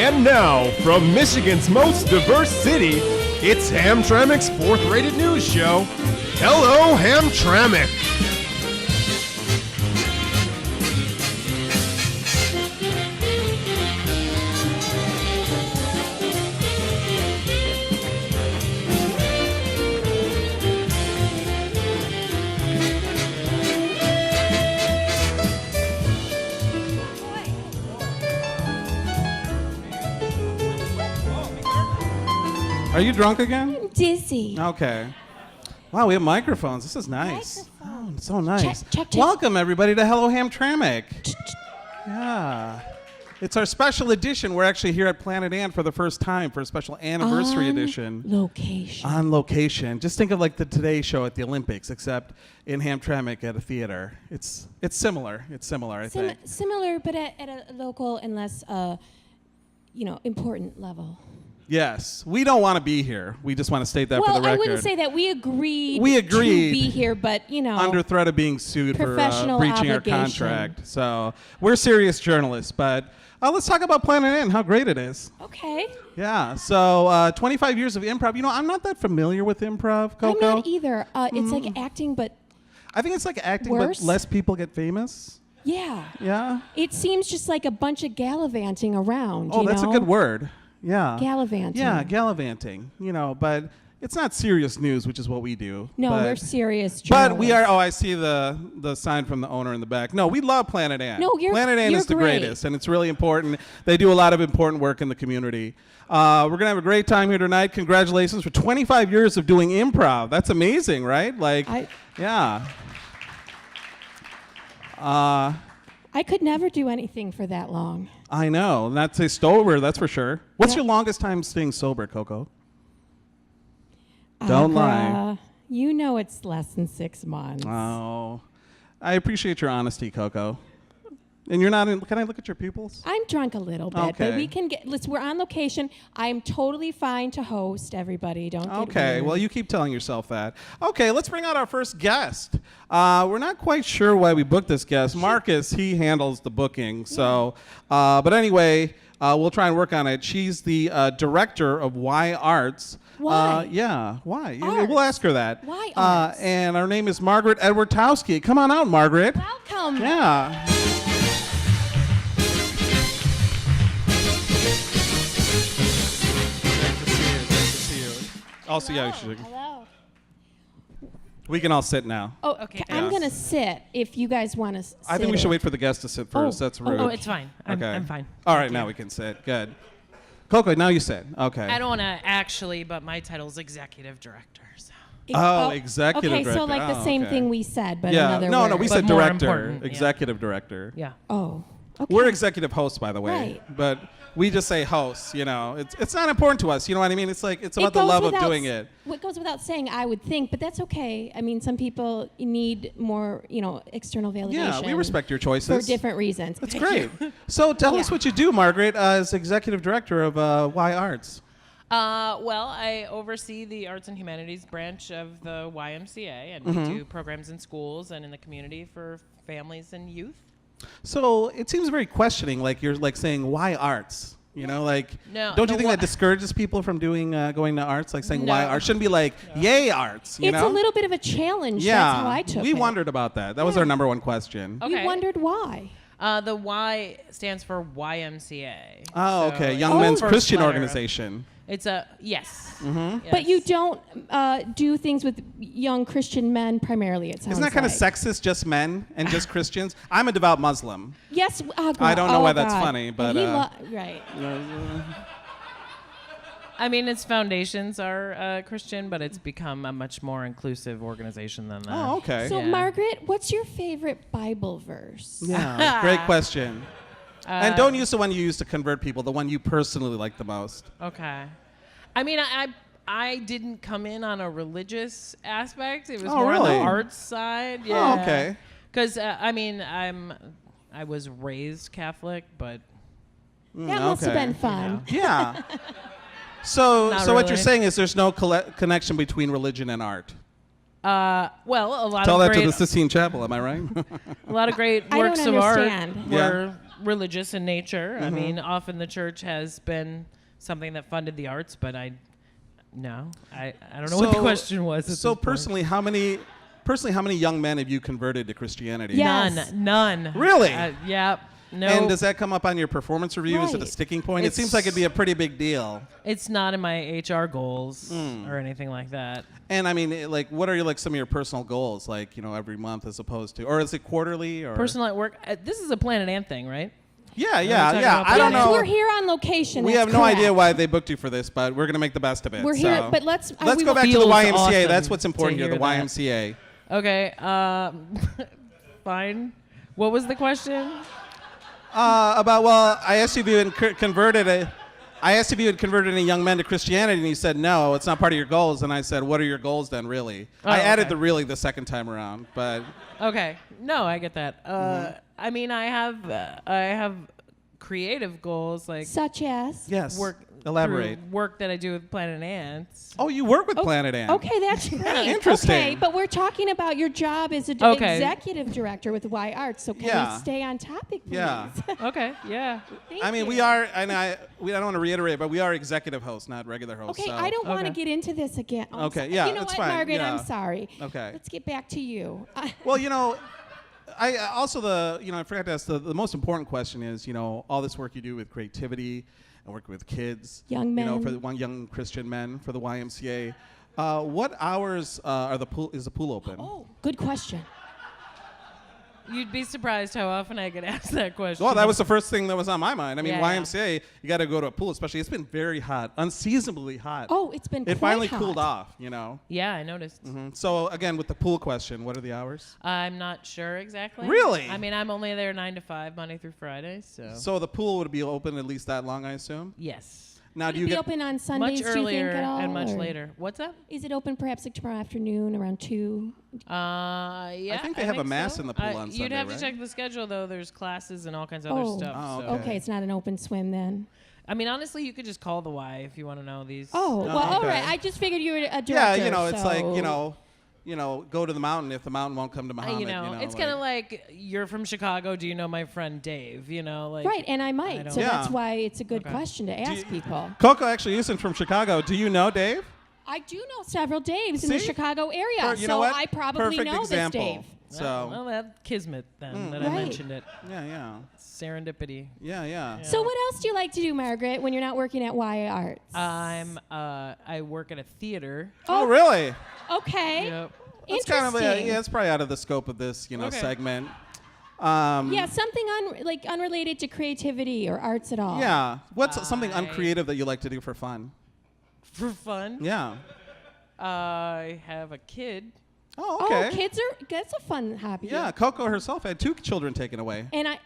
And now, from Michigan's most diverse city, it's Hamtramck's fourth-rated news show. Hello, Hamtramck! Are you drunk again? I'm dizzy. Okay. Wow, we have microphones. This is nice. Oh, it's so nice. Check. Welcome, everybody, to Hello Hamtramck. Yeah. It's our special edition. We're actually here at Planet Ann for the first time for a special anniversary edition. Location. On location. Just think of like the Today Show at the Olympics, except in Hamtramck at a theater. It's similar. It's similar, I think. Similar, but at a local and less, important level. Yes. We don't want to be here. We just want to state that for the record. Well, I wouldn't say that. We agreed to be here, but, under threat of being sued for breaching our contract. So we're serious journalists, but let's talk about Planet Ann, how great it is. Okay. Yeah. So 25 years of improv. I'm not that familiar with improv, Coco. I'm not either. It's like acting, but I think it's like acting, worse? but less people get famous. Yeah. Yeah? It seems just like a bunch of gallivanting around, Oh, that's a good word. Yeah. Gallivanting. Yeah, gallivanting. But it's not serious news, which is what we do. No, we're serious journalists. But we are, I see the sign from the owner in the back. No, we love Planet Ann. No, Planet Ann is the great. greatest, and it's really important. They do a lot of important work in the community. We're going to have a great time here tonight. Congratulations for 25 years of doing improv. That's amazing, right? Yeah. I could never do anything for that long. I know. Not say sober, that's for sure. What's your longest time staying sober, Coco? Don't lie. You know it's less than 6 months. Oh. I appreciate your honesty, Coco. And you're not in, can I look at your pupils? I'm drunk a little bit, but we can we're on location. I'm totally fine to host everybody. Don't get Okay, weird. well, you keep telling yourself that. Okay, let's bring out our first guest. We're not quite sure why we booked this guest. Marcus, he handles the booking. So, but anyway, we'll try and work on it. She's the director of Y Arts. Why? Yeah, why? Arts. We'll ask her that. Why Arts? And her name is Margaret Edwardtowski. Come on out, Margaret. Welcome. Yeah. I'll see how you should. Hello. We can all sit now. Oh, okay. I'm going to sit if you guys want to sit. I think we should wait for the guest to sit first. That's rude. Oh, it's fine. I'm fine. All right, Thank now you. we can sit. Good. Coco, now you sit. Okay. I don't want to actually, but my title is executive director. So. Executive director. Okay, so like the same thing we said, but another No, word. no, we But said more director. important, yeah. Executive director. Yeah. Oh, okay. We're executive hosts, by the way. Right. But we just say hosts, It's not important to us, you know what I mean? It's like, it's about the goes love of without doing it. What goes without saying, I would think, but that's okay. I mean, some people need more, external validation. Yeah, we respect your choices. For different reasons. That's great. So tell us Yeah. what you do, Margaret, as executive director of Y Arts. Well, I oversee the arts and humanities branch of the YMCA, and we do programs in schools and in the community for families and youth. So it seems very questioning, like you're like saying, why arts? No, Don't you think why- that discourages people from going to arts? Like saying No. why arts? Shouldn't be like, yay arts, It's a little bit of a challenge. Yeah, That's how I took it. we wondered about that. That was our number one question. Okay. We wondered why. The Y stands for YMCA. Oh, So okay. it's Young the Men's first Christian letter. Organization. It's a, yes. Mm-hmm. But you don't do things with young Christian men primarily, it sounds Isn't that kind of like. sexist, just men and just Christians? I'm a devout Muslim. Yes. I don't know why that's funny, but... right. I mean, its foundations are Christian, but it's become a much more inclusive organization than that. Oh, okay. So, Yeah. Margaret, what's your favorite Bible verse? Yeah, great question. And don't use the one you use to convert people, the one you personally like the most. Okay. I mean, I didn't come in on a religious aspect. It was Oh, more on really? the arts side. Yeah. Oh, okay. Because, I mean, I was raised Catholic, but... That must have okay. been fun. Yeah. So Not what you're really. saying is there's no connection between religion and art. Well, a lot Tell of that to great, the Sistine Chapel, am I right? a lot of great I don't works of art understand. were religious in nature. I mean, often the church has been something that funded the arts, but I don't know what the question was. So personally, how many young men have you converted to Christianity? Yes. None. Really? Yeah. No. And does that come up on your performance review? Is it a Right. sticking point? It seems like it'd be a pretty big deal. It's not in my HR goals or anything like that. And I mean, like, what are some of your personal goals? Like, every month as opposed to, or is it quarterly? Or Personal at work. This is a Planet Ant thing, right? Yeah. talking about I don't Yes, know. we're here on location. We that's have no correct. idea why they booked you for this, but we're gonna make the best of it. We're so. here, but let's Go we back to the Feels YMCA. awesome That's what's important to here. The hear that. YMCA. Okay. Fine. What was the question? I asked you if you had converted any young men to Christianity, and you said no, it's not part of your goals. And I said, what are your goals then, really? I added okay. the really the second time around, but Okay. No, I get that. I mean, I have creative goals like such as. yes, work. elaborate. through work that I do with Planet Ants. Oh, you work with Planet Ant. Okay, that's great. interesting. Okay, but we're talking about your job as an Okay. executive director with Y Arts. So can Yeah. we stay on topic, please? Yeah. Okay. Yeah. Thank I mean, you. we are, and I don't want to reiterate, but we are executive hosts, not regular hosts. Okay, so. I don't want to Okay. get into this again. I'm Okay, so- yeah, You know that's what, fine, Margaret? yeah. I'm sorry. Okay. Let's get back to you. Well, I also I forgot to ask the most important question is, all this work you do with creativity and working with kids, Young men. for the young Christian men for the YMCA. What hours is the pool open? Oh, good question. You'd be surprised how often I get asked that question. Well, that was the first thing that was on my mind. I mean, Yeah, YMCA, you got to go to a pool, especially. It's been very hot, unseasonably hot. Oh, it's been It quite finally hot. cooled off, Yeah, I noticed. So again, with the pool question, what are the hours? I'm not sure exactly. Really? I mean, I'm only there 9 to 5, Monday through Friday. So the pool would be open at least that long, I assume. Yes. Now, Would do it you be get open on Sundays, Much do you earlier think, at all? and much or later. What's up? Is it open perhaps like tomorrow afternoon around 2? Yeah. I think they have a mass so. in the pool on You'd Sunday, have right? to check the schedule though. There's classes and all kinds of other Oh, stuff. Oh, so. okay. It's not an open swim then. I mean, honestly, you could just call the Y if you want to know these. Oh, well, all okay. right. I just figured you were a director. Yeah, it's like, so- go to the mountain if the mountain won't come to Muhammad. It's kind of like you're from Chicago. Do you know my friend Dave? Right, and I might. don't- So Yeah. that's why it's a good Okay. question to ask people. Coco actually isn't from Chicago. Do you know Dave? I do know several Daves in the See? Chicago area, You so know what? I probably Perfect know example. this Dave. So, Well, that kismet then that I Right. mentioned it. yeah. Serendipity. Yeah. So what else do you like to do, Margaret, when you're not working at Y Arts? I work at a theater. Oh, really? Okay. Yep. That's Interesting. kind of it's probably out of the scope of this, Okay. segment. Yeah, something unrelated to creativity or arts at all. Yeah. What's something uncreative that you like to do for fun? For fun. Yeah. I have a kid. Oh, okay. Oh, that's a fun hobby. Yeah, Coco herself had 2 children taken away. And I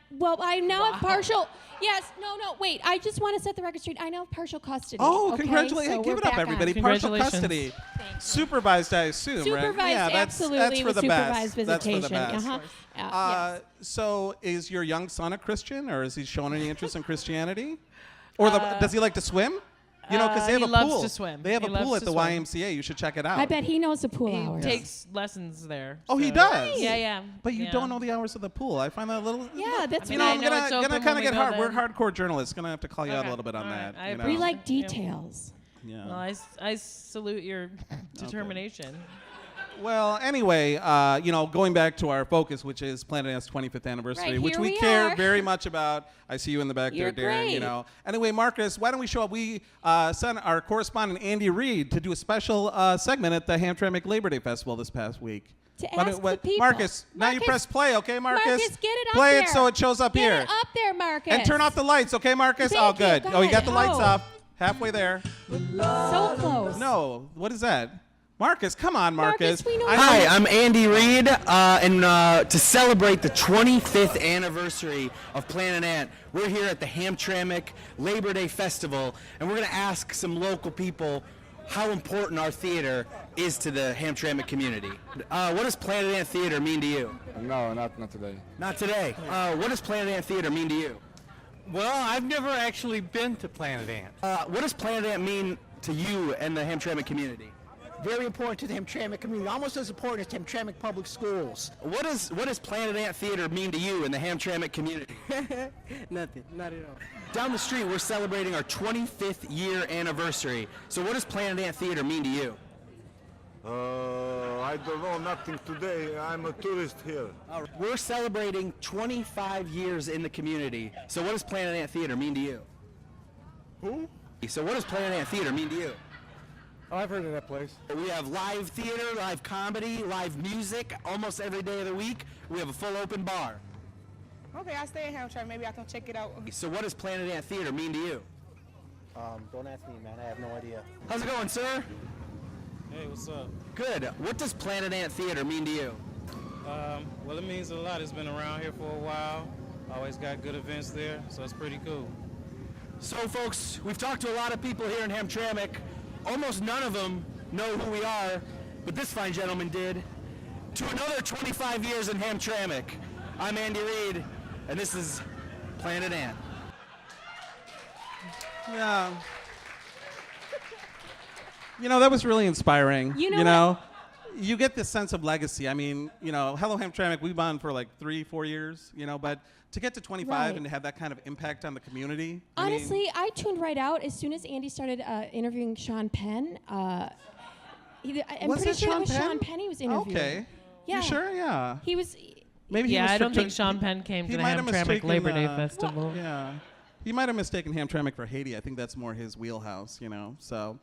now have partial. Yes, no, wait. I just want to set the record straight. I now have partial custody. Oh, okay? congratulations. So Give we're it up, back on. everybody. Partial Congratulations. custody. Thank you. Supervised, I assume, Supervised, right? Yeah, absolutely, that's for with the supervised best. That's for visitation. the best. Uh-huh. Yes. So is your young son a Christian, or has he shown any interest in Christianity? Or does he like to swim? Because they have he a loves pool. to swim. They have He a pool loves at the to swim. YMCA. You should check it out. I bet he knows the pool He hours. takes lessons there. Oh, he so- does? Yeah. But you yeah. don't know the hours of the pool. I find that a little. Yeah, that's I mean, right. I know it's gonna open kind when of we get go hard. then. We're hardcore journalists. Gonna have to call you out a Okay. little bit on All that. right. I you know? We appreciate like details. Yeah. Well, I salute your determination. Well, anyway, going back to our focus, which is Planet Ant's 25th anniversary, Right, which here we we care are. very much about. I see you in the back You're there, Darren. great. Anyway, Marcus, why don't we show up? We sent our correspondent Andy Reid to do a special segment at the Hamtramck Labor Day Festival this past week. To Why ask don't- the people. Marcus, now you Marcus- press play, okay, Marcus? Marcus, get it up play there. it so it shows up Get here. it up there, Marcus. And turn off the lights, okay, Marcus? Thank oh, you. good. Go Oh, you got the ahead. lights Oh. off. Halfway there. So close. No, what is that? Marcus, come on, Marcus. we know Hi, I'm Andy Reid, and to celebrate the 25th anniversary of Planet Ant, we're here at the Hamtramck Labor Day Festival, and we're going to ask some local people how important our theater is to the Hamtramck community. What does Planet Ant Theater mean to you? No, not today. Not today. What does Planet Ant Theater mean to you? Well, I've never actually been to Planet Ant. What does Planet Ant mean to you and the Hamtramck community? Very important to the Hamtramck community, almost as important as Hamtramck Public Schools. What does Planet Ant Theater mean to you in the Hamtramck community? Nothing, not at all. Down the street, we're celebrating our 25th year anniversary. So what does Planet Ant Theater mean to you? I don't know nothing today. I'm a tourist here. We're celebrating 25 years in the community. So what does Planet Ant Theater mean to you? Who? So what does Planet Ant Theater mean to you? Oh, I've heard of that place. We have live theater, live comedy, live music almost every day of the week. We have a full open bar. Okay, I stay in Hamtramck. Maybe I can check it out. So what does Planet Ant Theater mean to you? Don't ask me, man. I have no idea. How's it going, sir? Hey, what's up? Good. What does Planet Ant Theater mean to you? Well, it means a lot. It's been around here for a while. Always got good events there, so it's pretty cool. So, folks, we've talked to a lot of people here in Hamtramck. Almost none of them know who we are, but this fine gentleman did. To another 25 years in Hamtramck, I'm Andy Reid, and this is Planet Ant. Yeah. That was really inspiring. You know You get this sense of legacy. I mean, Hello Hamtramck, we've been on for like 3-4 years, but to get to 25 Right. and to have that kind of impact on the community. Honestly, I tuned right out as soon as Andy started interviewing Sean Penn. I'm Was pretty it sure Sean it was Penn? Sean Penn he was interviewing. Okay. Yeah. You sure? Yeah. He was. Maybe he Yeah, I don't think mistook- Sean Penn came he to the might have Hamtramck mistaken, Labor Day Festival. Yeah. He might have mistaken Hamtramck for Haiti. I think that's more his wheelhouse, So.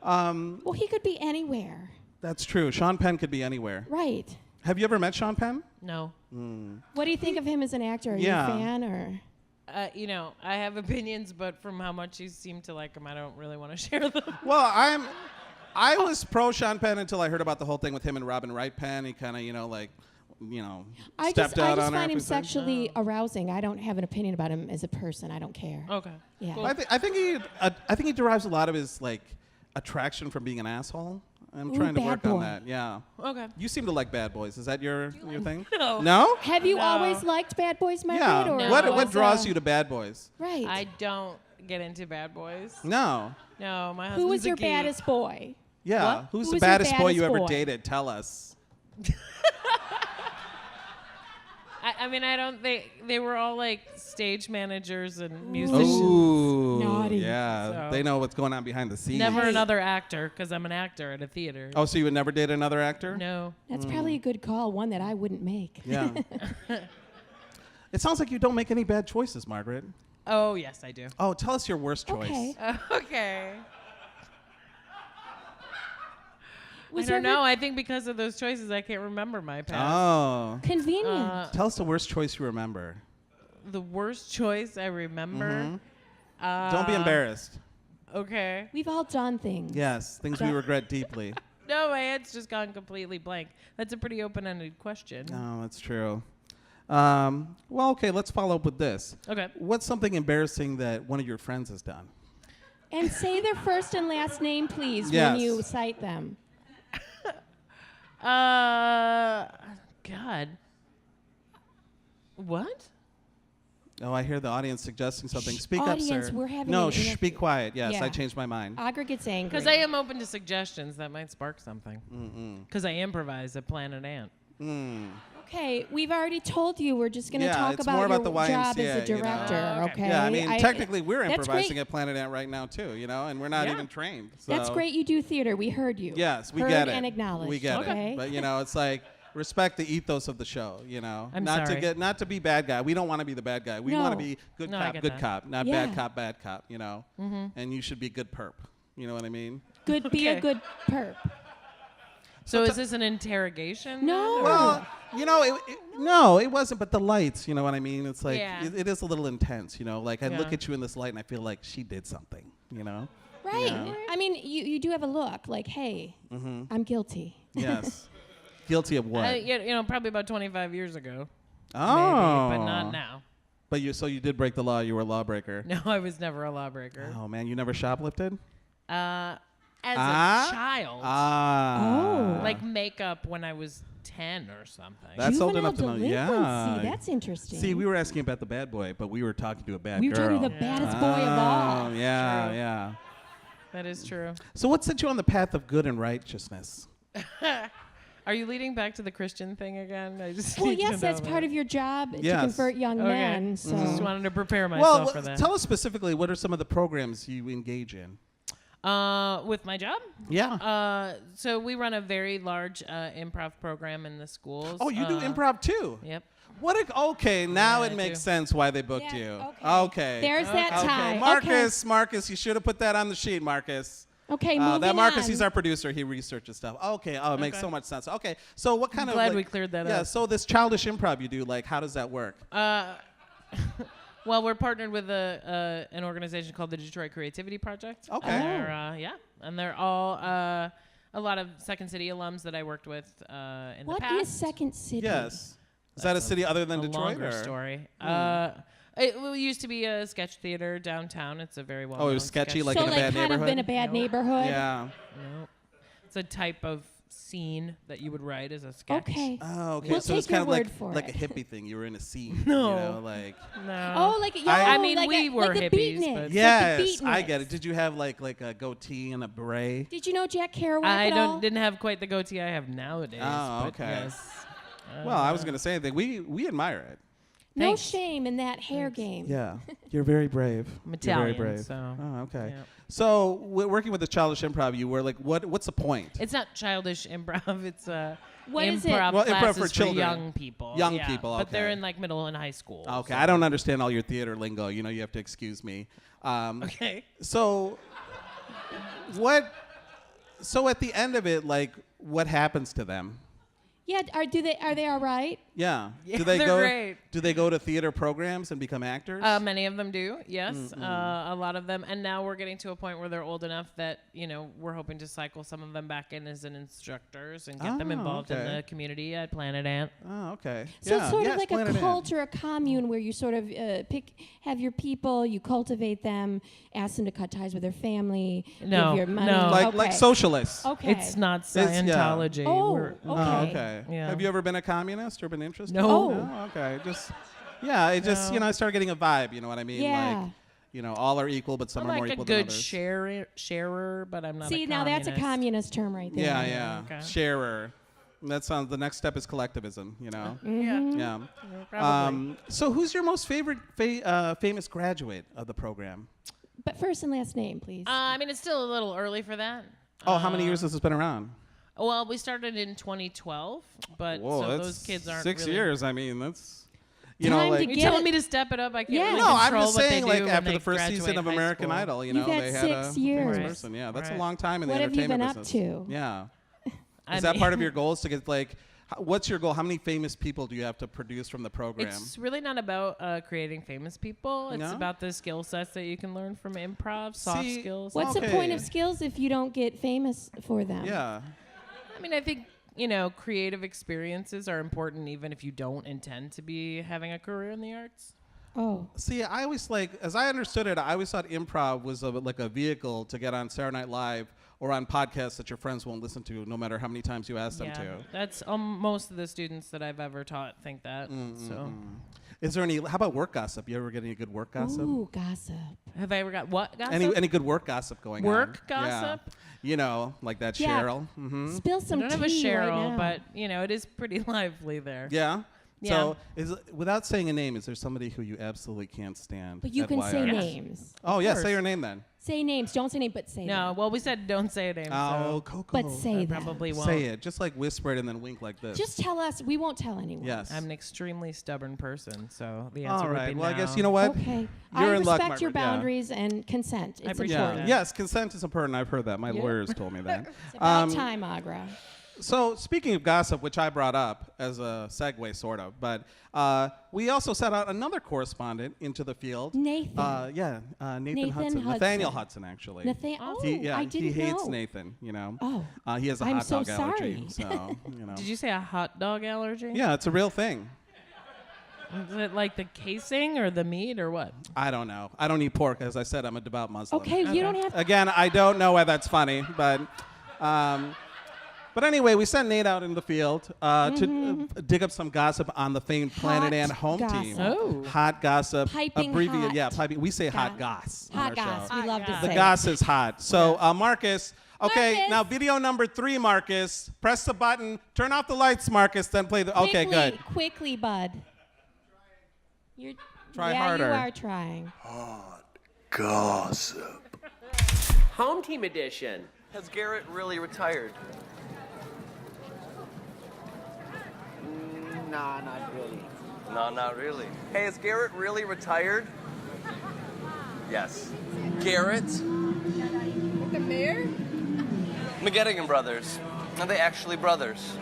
Well, he could be anywhere. That's true. Sean Penn could be anywhere. Right. Have you ever met Sean Penn? No. What do you think of him as an actor? Are Yeah. you a fan or? I have opinions, but from how much you seem to like him, I don't really want to share them. Well, I was pro Sean Penn until I heard about the whole thing with him and Robin Wright Penn. He kind of, I stepped just out on her. find him everything. sexually arousing. I don't have an opinion about him as a person. I don't care. Okay. Yeah. Cool. I think he derives a lot of his attraction from being an asshole. I'm Ooh, trying to bad work boy. on that. Yeah. Okay. You seem to like bad boys. Is that your thing? No. No? Have you No. always liked Bad Boys, Margaret? Yeah. Or No. What was, draws you to bad boys? Right. I don't get into bad boys. No. No, my husband's Who was a your geek. baddest boy? Yeah. What? Who's Who the was your baddest boy baddest you ever boy? dated? Tell us. I mean, I don't think they were all like stage managers and musicians. Ooh. Naughty. Yeah. So- They know what's going on behind the scenes. Never Right. another actor, because I'm an actor at a theater. Oh, so you would never date another actor? No. That's probably a good call, one that I wouldn't make. Yeah. It sounds like you don't make any bad choices, Margaret. Oh, yes, I do. Oh, tell us your worst choice. Okay. Okay. Was I there don't ever- know. I think because of those choices, I can't remember my past. Oh. Convenient. Tell us the worst choice you remember. The worst choice I remember. Don't be embarrassed. Okay. We've all done things. Yes, things we regret deeply. No, my head's just gone completely blank. That's a pretty open-ended question. Oh, that's true. Well, okay, let's follow up with this. Okay. What's something embarrassing that one of your friends has done? And say their first and last name, please, Yes. when you cite them. God. What? Oh, I hear the audience suggesting something. Speak Audience, up, sir. we're having no, an be quiet. Yes, Yeah. I changed my mind. Agra gets angry. Because I am open to suggestions that might spark something. Because I improvise at Planet Ant. Okay, we've already told you we're just going to Yeah, talk it's about more your about the job YMCA, as a you know. director, Okay. okay? Yeah, I mean, technically we're that's improvising great. at Planet Ant right now too, and we're not Yeah. even trained. So. That's great you do theater. We heard you. Yes, we heard get it. and acknowledged. We get okay? it. But it's like respect the ethos of the show. I'm not sorry. not to be bad guy. We don't want to be the bad guy. We want to No. be good No, I cop, get good that. cop, not Yeah. bad cop. And you should be good perp. You know what I mean? Good, be a Okay. good perp. So is this an interrogation? No. then, or- Well, no, it wasn't. But the lights, you know what I mean? It's like Yeah. it is a little intense. Like I look Yeah. at you in this light and I feel like she did something. Right. Yeah. I mean, you do have a look like, hey, I'm guilty. Yes. Guilty of what? Probably about 25 years ago. Oh. Maybe, but not now. But so you did break the law. You were a lawbreaker. No, I was never a lawbreaker. Oh man, you never shoplifted? As a child. Ah. Like makeup when I was 10 or something. That's old Juvenile enough to know. delinquency. Yeah. That's interesting. See, we were asking about the bad boy, but we were talking to a bad we were girl. talking to the baddest boy of all. Oh, yeah, yeah. That is true. So what set you on the path of good and righteousness? Are you leading back to the Christian thing again? I just Well, need to yes, know that's that. part of your job to Yes. convert young men. So. Just wanted to prepare myself for that. Tell us specifically, what are some of the programs you engage in? With my job? Yeah. So we run a very large improv program in the schools. Oh, you do improv too? Yep. Okay, now Yeah, it I makes do. sense why they booked Yeah, you. okay. There's that tie. Marcus, you should have put that on the sheet, Marcus. Okay, moving that Marcus, on. he's our producer. He researches stuff. Okay, it makes so much sense. Okay, so what kind of Glad we cleared that up. Yeah, so this childish improv you do, like, how does that work? Well, we're partnered with an organization called the Detroit Creativity Project. Okay. And they're all a lot of Second City alums that I worked with in the past. What is Second City? Yes. Is that a city other than a Detroit? Longer story. It used to be a sketch theater downtown. It's a very well-known it was sketchy, sketch like So in a like bad kind neighborhood? of in a bad neighborhood? Yeah. No. It's a type of scene that you would write as a sketch. Okay. Oh, okay. We'll so it's take your kind of like word for like a it. hippie thing. You were in a scene. No. You know, like. No. Oh, like I mean, like we were like the hippies, beatniks, but- like Yes, the I beatniks. get it. Did you have like a goatee and a beret? Did you know Jack Kerouac I at all? didn't have quite the goatee I have nowadays. Oh, but okay. Yes. Well, I was gonna say anything. We admire it. No Thanks. shame in that hair game. Yeah, you're very brave. I'm You're very Italian, brave. so. Oh, okay. Yeah. So working with the childish improv, you were like, what's the point? It's not childish improv. It's What is it? improv Well, improv classes for children. young people. Young yeah. people, But they're okay. in like middle and high school. Okay, so- I don't understand all your theater lingo. You know, you have to excuse me. Okay. So, So at the end of it, like, what happens to them? Yeah, are they all right? Yeah. Yeah, do they they're go? great. Do they go to theater programs and become actors? Many of them do, yes. A lot of them. And now we're getting to a point where they're old enough that, we're hoping to cycle some of them back in as instructors and get them involved in okay. the community at Planet Ant. Oh, okay. So yeah. it's sort yes, of like Planet a Ant. cult or a commune where you sort of have your people, you cultivate them, ask them to cut ties with their family, No, give your money. no. Like Okay. socialists. Okay. It's not yeah. Scientology. Oh, We're- okay. Oh, okay. Yeah. Have you ever been a communist or been interested? No. Oh. No? Okay. I started getting a vibe. You know what I mean? Yeah. Like, all are equal, but some I'm are more like a equal than good others. sharer, but I'm not See, a now that's a communist. communist term right there. Yeah. Okay. Sharer. That sounds. The next step is collectivism. You know. Mm-hmm. Yeah. Yeah. Probably. So who's your most favorite famous graduate of the program? But first and last name, please. I mean, it's still a little early for that. Oh, how many years has this been around? Well, we started in 2012, but Whoa, so that's those kids aren't 6 really. years. I mean, that's Time to Are you get telling it. me to step it up? I can't Yeah. really no, I'm control just what saying, they like do when after they the first graduate season of high American school. Idol, You've they had had 6 a years. famous person. Yeah, that's a Right. long time in the What have you entertainment been up business. to? Yeah. I Is that mean- part of your goals to get what's your goal? How many famous people do you have to produce from the program? It's really not about creating famous people. It's No? about the skill sets that you can learn from improv, soft See, skills. What's the point Okay. of skills if you don't get famous for them? Yeah. I mean, I think, creative experiences are important even if you don't intend to be having a career in the arts. Oh. See, I always as I understood it, I always thought improv was like a vehicle to get on Saturday Night Live or on podcasts that your friends won't listen to, no matter how many times you ask them Yeah, to. that's most of the students that I've ever taught think that. So, Is there how about work gossip? You ever get any good work gossip? Ooh, gossip. have I ever got what gossip? Any good work gossip going on? Work Yeah. gossip? Like that Yeah. Cheryl. Mm-hmm. Spill I some don't have a tea right Cheryl, now. but it is pretty lively there. Yeah. Yeah. So, without saying a name, is there somebody who you absolutely can't stand? But you at can YR? say Yes. names. Oh yeah, course. say your name then. Say names. Don't say names, but say No, them. well, we said don't say a name. Oh, so Coco. But say I them. probably won't. Say it. Just like whisper it and then wink like this. Just tell us. We won't tell anyone. Yes. I'm an extremely stubborn person, so the answer All would right. be Well, no. I guess you know what. Okay. You're I in luck, respect your Margaret, yeah. boundaries and consent. It's appreciate important. that. Yes, consent is important. I've heard that. My Yeah. lawyers told me that. It's about time, Agra. So speaking of gossip, which I brought up as a segue, sort of, but we also sent out another correspondent into the field. Nathan. Nathan Nathan Hudson. Hudson. Nathaniel Hudson, actually. Oh, he I didn't hates know. Nathan. Oh. He has a I'm hot so dog allergy. sorry. So Did you say a hot dog allergy? Yeah, it's a real thing. Is it like the casing or the meat or what? I don't know. I don't eat pork, as I said. I'm a devout Muslim. Okay, you don't have. Again, I don't know why that's funny, but But anyway, we sent Nate out in the field to dig up some gossip on the famed Planet Ant home team. Oh. Hot gossip. Piping abbreviated, hot. Yeah, piping. We say hot goss. on Hot our goss. show. We love to goss. say. The goss is hot. So, Marcus. Okay, Marcus. now video number 3, Marcus. Press the button. Turn off the lights, Marcus. Then play the. Okay, good. Quickly, bud. You're. Try yeah, harder. you are trying. Gossip. Home team edition. Has Garrett really retired? Nah, not really. No, not really. Hey, is Garrett really retired? Yes. Garrett? The mayor? McGettigan brothers. Are they actually brothers?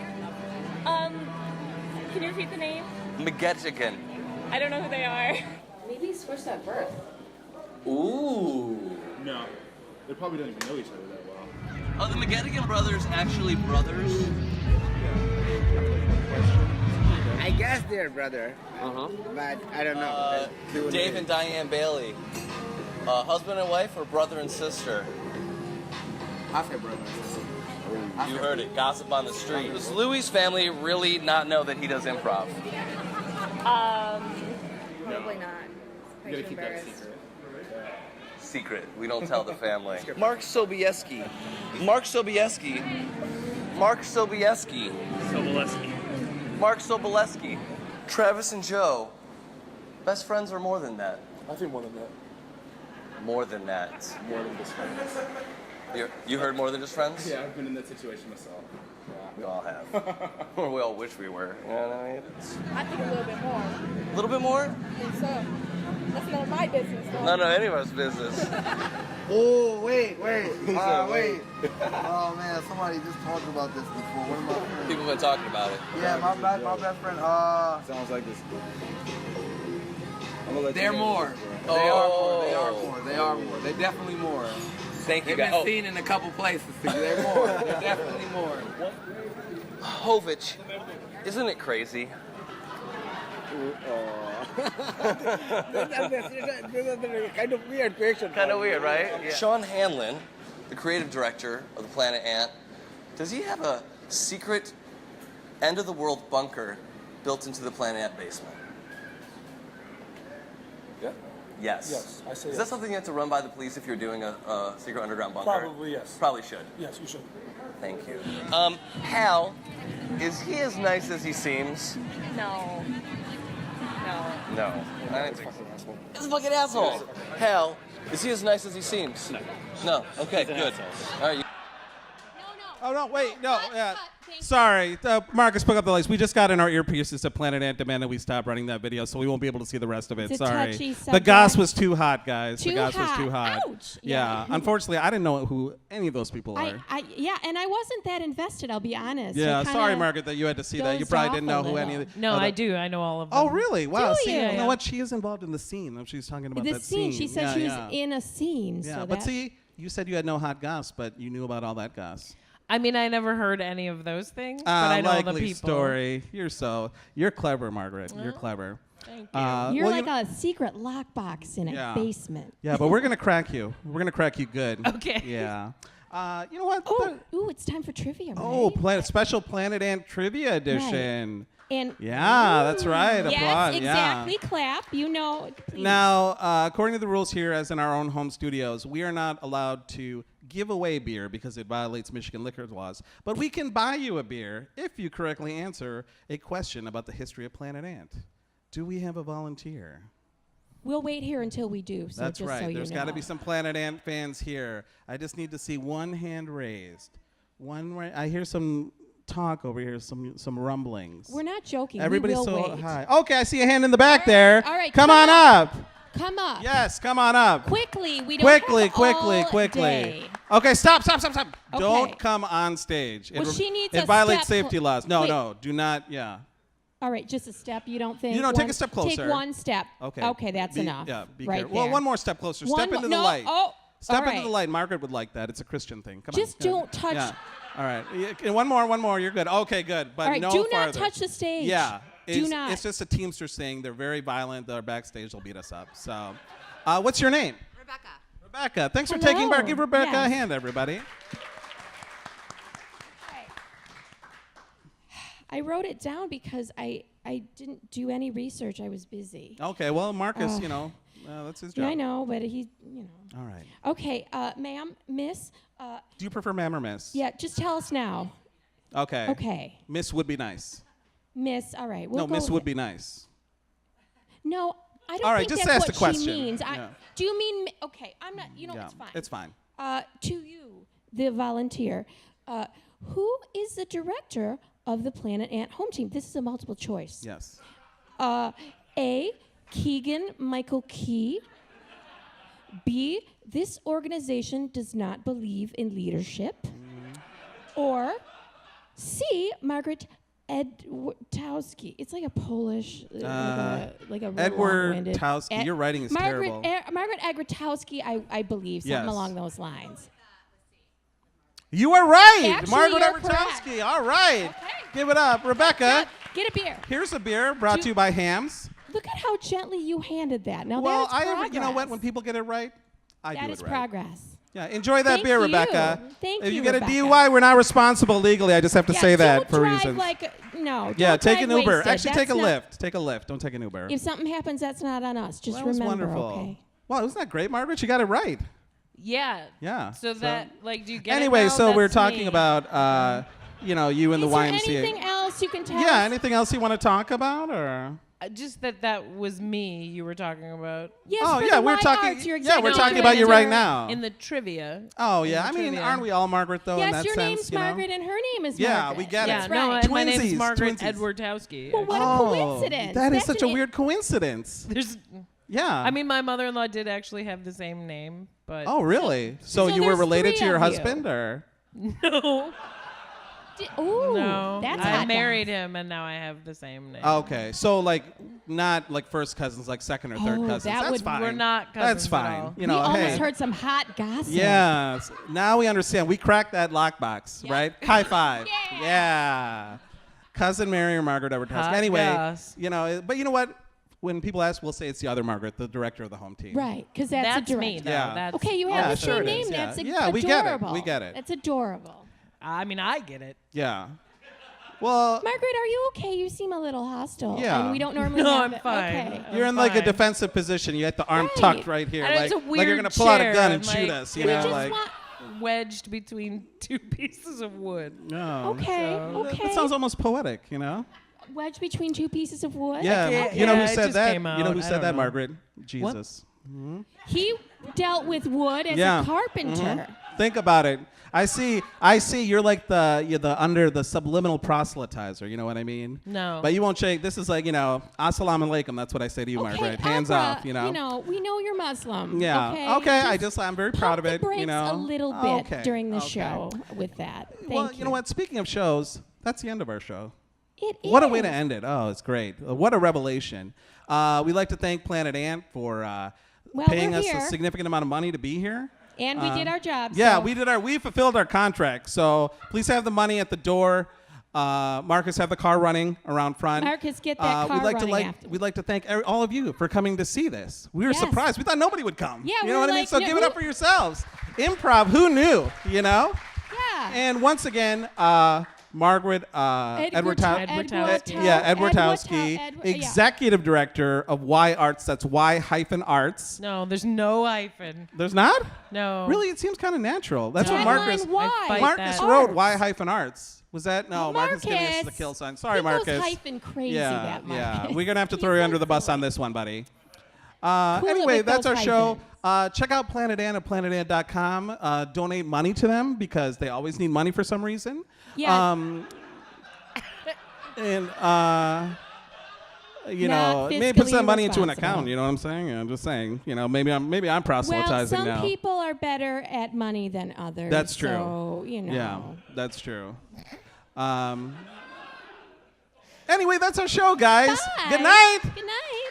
Can you repeat the name? McGettigan. I don't know who they are. Maybe he switched at birth. Ooh. No, they probably don't even know each other that well. Are the McGettigan brothers actually brothers? I guess they're brother, but I don't know. Dave and Diane Bailey. Husband and wife or brother and sister? I say brother. You heard it. Gossip on the street. Does Louis' family really not know that he does improv? Probably not. You gotta keep that secret. Secret. We don't tell the family. Mark Sobieski. Mark Sobieski. Mark Sobieski. Mark Soboleski. Travis and Joe. Best friends or more than that? I think more than that. More than that. More than just friends. You heard more than just friends? Yeah, I've been in that situation myself. We all have. Or we all wish we were. You know what I mean? I think a little bit more. A little bit more? I think so. That's none of my business, though. None of anyone's business. Oh, wait. Wait. Oh, man, somebody just talked about this before. One of my friends. People have been talking about it. Yeah, my best friend. Sounds like this. They're more. Oh. They are more. They're definitely more. Thank you, They've guys. been seen in a couple places. They're more. They're definitely more. Hovich, isn't it crazy? Kind of weird question. Kind of weird, right? Yeah. Sean Hanlon, the creative director of the Planet Ant, does he have a secret end-of-the-world bunker built into the Planet Ant basement? Yeah. Yes. Yes, I say Is yes. that something you have to run by the police if you're doing a secret underground bunker? Probably yes. Probably should. Yes, you should. Thank you. Hal, is he as nice as he seems? No. No. I don't think so. He's a fucking asshole. Hal, is he as nice as he seems? No. No. Okay, good. All right. Oh, no, wait, no. Sorry, Marcus, pick up the lights. We just got in our earpieces to Planet Ant demand that we stop running that video, so we won't be able to see the rest of it. It's a Sorry. touchy The goss subject. was too hot, guys. The Too goss was too hot. hot. Ouch. Yeah. Yeah. Unfortunately, I didn't know who any of those people are. Yeah, and I wasn't that invested, I'll be honest. Yeah, It sorry, kinda Margaret, that you had to see that. You dozed probably off didn't a know who any little. of the. No, oh, I that- do. I know all of them. Oh, really? Wow. Do See, you? you know Yeah. what? She is involved in the scene. She's talking about The that scene. She said Yeah, she was yeah. in a scene. Yeah, so but that, see, you said you had no hot goss, but you knew about all that goss. I mean, I never heard any of those things, but I know the Likely people. story. You're clever, Margaret. You're clever. Thank you. you're well, like a secret lockbox in a Yeah. basement. Yeah, but we're gonna crack you. We're gonna crack you good. Okay. Yeah. You know what? Ooh, it's time for trivia, right? Oh, special Planet Ant Trivia Edition. And Yeah, that's right. yes, Applaud. exactly. Yeah. Clap. You know. Please. Now, according to the rules here, as in our own home studios, we are not allowed to give away beer because it violates Michigan liquor laws. But we can buy you a beer if you correctly answer a question about the history of Planet Ant. Do we have a volunteer? We'll wait here until we do. So That's just right. So you There's know. got to be some Planet Ant fans here. I just need to see one hand raised. I hear some talk over here, some rumblings. We're not joking. Everybody's we will so wait. high. Okay, I see a hand in the back there. All right, Come on up. Come up. Yes, come on up. Quickly. We don't have all day. Okay, stop. Okay. Don't come on stage. Well, she needs it a violates step safety laws. No, Wait. no, do not. Yeah. All right, just a step. You don't think? You know, take a step closer. Take one step. Okay. Okay, that's Be- enough. Yeah, be right careful. Well, there. one more step closer. One Step mo- into the no, light. Oh, Step all into right. the light. Margaret would like that. It's a Christian thing. Come Just on. don't touch. Yeah. All right. And one more. You're good. Okay, good. But All right, no do farther. not touch the stage. Yeah. Do not. It's just a Teamsters thing. They're very violent. They're backstage. They'll beat us up. So, what's your name? Rebecca. Thanks for taking part. Give Rebecca a Yes. hand, everybody. I wrote it down because I didn't do any research. I was busy. Okay, well, Marcus, that's his job. Yeah, I know, but he. All right. Okay, ma'am, miss. Do you prefer ma'am or miss? Yeah, just tell us now. Okay. Okay. Miss would be nice. Miss, all right. We'll No, go miss with would it. be nice. No, I don't All right, think just that's ask what the question. she means. Yeah. Do you mean? Okay, I'm not. Yeah, it's fine. it's fine. To you, the volunteer, who is the director of the Planet Ant Home Team? This is a multiple choice. Yes. A. Keegan Michael Key. B. This organization does not believe in leadership. Or C. Margaret Edwardtowski. It's like a Polish, like a real long-winded. Edwardtowski. Your writing is terrible. Margaret Edwardtowski, I believe, something along those lines. You are right, Actually, Margaret you're Edwardtowski. correct. All right. Okay. Give it up, Rebecca. Get a beer. Here's a beer brought to you by Hams. Look at how gently you handed that. Now Well, that's progress. you know what? When people get it right, I That do is it right. progress. Yeah, enjoy that Thank beer, you. Rebecca. Thank if you, you get Rebecca. a DUI, we're not responsible legally. I just have to say that don't for drive reasons. No. Yeah, don't take drive an Uber. wasted. Actually, take a That's not- Lyft. Take a Lyft. Don't take an Uber. If something happens, that's not on us. Just That was remember, wonderful. okay? Wow, isn't that great, Margaret? You got it right. Yeah. Yeah. So that, do you get Anyway, it now? so we're That's talking me. about, you and the Is there YMCA. anything else you can tell us? Yeah, anything else you want to talk about, or? Just that was me you were talking about. Yes, Oh, for yeah, the we're Y talking- Arts, you're yeah, we're executive talking about you right director. now. In the trivia. Oh, yeah. In I the mean, trivia. aren't we all Margaret, though, in Yes, that your sense? name's you know? Margaret and her name is Yeah, Margaret. we get Yeah, it. no, right. and my name's Twinsies, Margaret twinsies. Edwardtowski. Well, what a coincidence. That is That's such an a weird coincidence. There's, Yeah. I mean, my mother-in-law did actually have the same name, but Oh, really? So you were there's related to three your of you. husband, or? no, Ooh, no. that's I hot, married guys. him, and now I have the same name. Okay, so not like first cousins, like second or third Oh, cousins. that That's would- fine. We're not That's cousins at fine. all. You know, we hey. almost heard some hot gossip. Yeah. Now we understand. We cracked that lockbox, right? High five. Yeah. Cousin Mary or Margaret Edwardtowski. Hot Anyway, goss. but you know what? When people ask, we'll say it's the other Margaret, the director of the home team. Right, because that's That's a me, director. though. Yeah. That's, Okay, you Yeah, have the sure same it name. is, yeah. That's Yeah, we get it. adorable. We get it. That's adorable. I mean, I get it. Yeah. Well, Margaret, are you okay? You seem a little hostile. Yeah. And we don't normally No, have I'm it. fine. Okay. you're in I'm like a fine. defensive position. You have the arm Right. tucked right here, And like, it's a like you're weird gonna pull out a chair. gun and I'm shoot like, us. You We know, just like. want. Wedged between two pieces of wood. No. Okay, So- okay. That sounds almost poetic, you know? Wedged between two pieces of wood. Yeah. Okay. You know Yeah, who it said just that? came You know out. who I said don't that, know. Margaret? Jesus. He dealt with wood as Yeah. a carpenter. Mhm. Think about it. I see. You're like the under the subliminal proselytizer. You know what I mean? No. But you won't shake. This is like, assalamu alaikum. That's what I say to you, Okay, Margaret. Hands Agra, off. You know. we know you're Muslim. Yeah. Okay. I'm very proud of Pump it. the brakes You know. a little bit Okay, during the okay. show with that. Thank Well, you know what? Speaking of shows, that's the end of our show. It What a way is. to end it. Oh, it's great. What a revelation. We'd like to thank Planet Ant for Well, paying we're us here. a significant amount of money to be here. And we did our job. Yeah, so. we fulfilled our contract. So please have the money at the door. Marcus, have the car running around front. Marcus, get that car running after. We'd like to thank all of you for coming to see this. We were Yes. surprised. We thought nobody would come. Yeah, you we know were what I mean? like, So no, give it who- up for yourselves. Improv, who knew? You know? Yeah. And once again, Margaret Edwardtowski, Edwardtowski, executive director of Y Arts. That's Y-Arts. No, there's no hyphen. There's not? No. Really, it seems kind of natural. That's what Tagline, Marcus. why? I fight Marcus that. wrote Arts. Y-Arts. Was that no? Marcus giving us the kill sign. Sorry, He Marcus. goes hyphen crazy, Yeah, that yeah. Marcus. We're gonna have to He's throw you so under the bus silly. on this one, buddy. Cool it Anyway, with that's our those show. Check out Planet Ant at planetant.com. Donate money to them because they always need money for some reason. Yeah. And Not maybe put fiscally some money into an responsible. account. You know what I'm saying? I'm just saying. Maybe I'm proselytizing well, some now. people are better at money than others. That's true. So, Yeah, that's true. Anyway, that's our show, guys. Bye. Good night. Good night.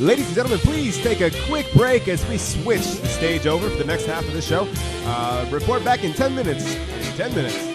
Ladies and gentlemen, please take a quick break as we switch the stage over for the next half of the show. Report back in 10 minutes. 10 minutes.